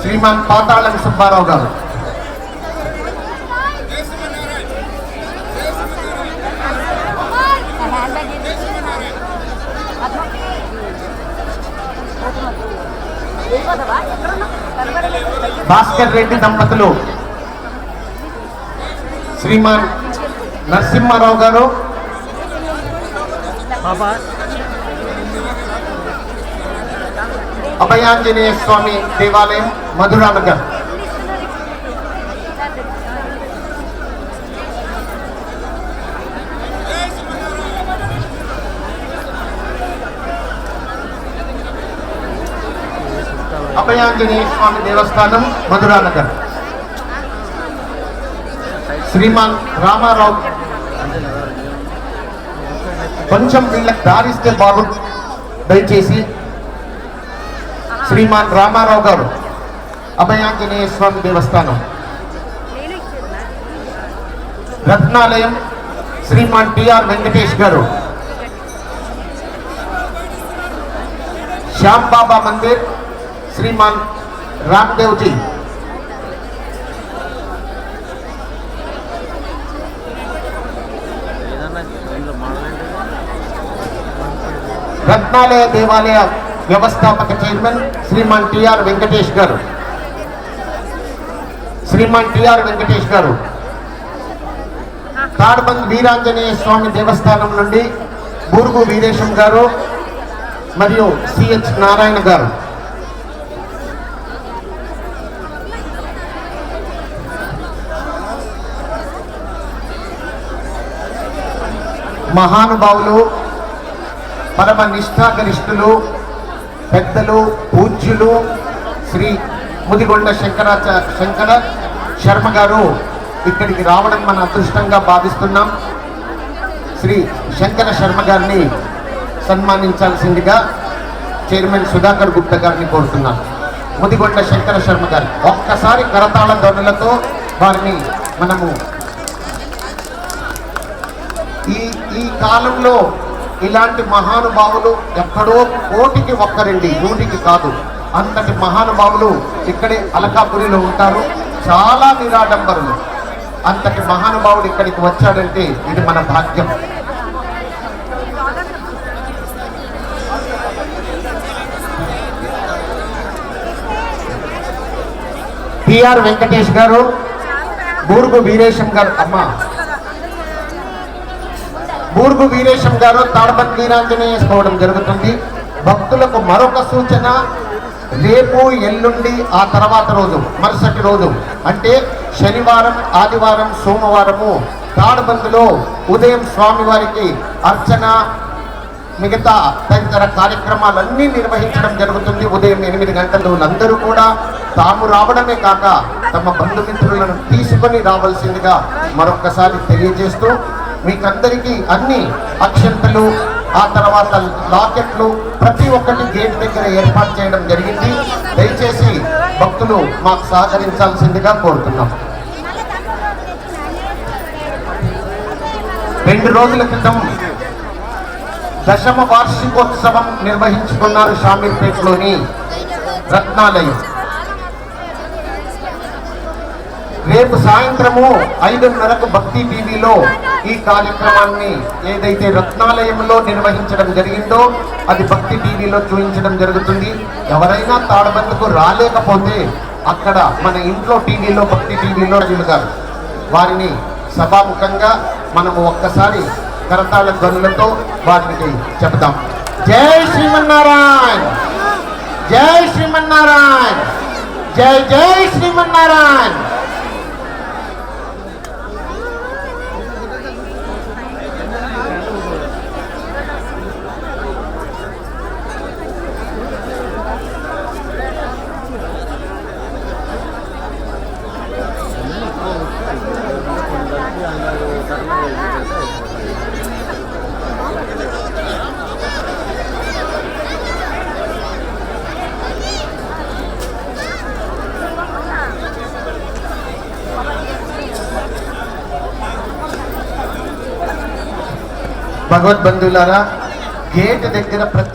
శ్రీమాన్ పాతాళం సుబ్బారావు గారు. భాస్కర్ రెడ్డి దంపతులు శ్రీమాన్ నరసింహారావు గారు, అభయాంజనేయ స్వామి దేవాలయం మధురానగర్. అభయాంజనేయ స్వామి దేవస్థానం మధురానగర్. శ్రీమాన్ రామారావు, కొంచెం వీళ్ళకి దారిస్తే బాగుంది దయచేసి. శ్రీమాన్ రామారావు గారు, అభయాంజనేయ స్వామి దేవస్థానం. రత్నాలయం శ్రీమాన్ టిఆర్ వెంకటేష్ గారు. శ్యామ్ బాబా మందిర్ శ్రీమాన్ రామ్దేవ్జీ. రత్నాలయ దేవాలయ వ్యవస్థాపక చైర్మన్ శ్రీమాన్ టిఆర్ వెంకటేష్ గారు. శ్రీమాన్ టిఆర్ వెంకటేష్ గారు. తాడ్బంద్ వీరాంజనేయ స్వామి దేవస్థానం నుండి బూర్గు వీరేశం గారు మరియు సిహెచ్ నారాయణ గారు. మహానుభావులు, పరమ నిష్ఠాగరిష్ఠులు, పెద్దలు, పూజ్యులు శ్రీ ముదిగొండ శంకర శర్మ గారు ఇక్కడికి రావడం మన అదృష్టంగా భావిస్తున్నాం. శ్రీ శంకర శర్మ గారిని సన్మానించాల్సిందిగా చైర్మన్ సుధాకర్ గుప్తా గారిని కోరుతున్నాం. ముదిగొండ శంకర శర్మ గారు ఒక్కసారి కరతాళ ధ్వనులతో వారిని మనము ఈ కాలంలో ఇలాంటి మహానుభావులు ఎక్కడో కోటికి ఒక్కరండి, నూటికి కాదు. అంతటి మహానుభావులు ఇక్కడే అలకాపురిలో ఉంటారు. చాలా నిరాడంబరులు. అంతటి మహానుభావుడు ఇక్కడికి వచ్చాడంటే ఇది మన భాగ్యం. టిఆర్ వెంకటేష్ గారు, బూర్గు వీరేశం గారు, బూర్గు వీరేశం గారు తాడ్బంద్ వీరాంజనేయ వేసుకోవడం జరుగుతుంది. భక్తులకు మరొక సూచన, రేపు ఎల్లుండి ఆ తర్వాత రోజు మరుసటి రోజు అంటే శనివారం, ఆదివారం, సోమవారము తాడ్బంద్లో ఉదయం స్వామివారికి అర్చన, మిగతా తదితర కార్యక్రమాలన్నీ నిర్వహించడం జరుగుతుంది. ఉదయం 8 గంటలు అందరూ కూడా తాము రావడమే కాక తమ బంధుమిత్రులను తీసుకొని రావాల్సిందిగా మరొక్కసారి తెలియజేస్తూ, మీకందరికీ అన్ని అక్షంతలు, ఆ తర్వాత లాకెట్లు ప్రతి ఒక్కటి గేట్ దగ్గర ఏర్పాటు చేయడం జరిగింది. దయచేసి భక్తులు మాకు సహకరించాల్సిందిగా కోరుతున్నాం. 2 రోజుల క్రితం దశమ వార్షికోత్సవం నిర్వహించుకున్నారు షామీర్పేటలోని రత్నాలయం. రేపు సాయంత్రము 5:30కు భక్తి టీవీలో ఈ కార్యక్రమాన్ని ఏదైతే రత్నాలయంలో నిర్వహించడం జరిగిందో అది భక్తి టీవీలో చూపించడం జరుగుతుంది. ఎవరైనా తాడ్బంద్కు రాలేకపోతే అక్కడ మన ఇంట్లో టీవీలో, భక్తి టీవీలో గారు వారిని సభాముఖంగా మనము ఒక్కసారి కరతాళ ధ్వనులతో వారికి చెప్తాం. జై శ్రీమన్నారాయణ, జై శ్రీమన్నారాయణ, జై జై శ్రీమన్నారాయణ. భగవద్బంధువులారా, గేట్ దగ్గర ప్రతి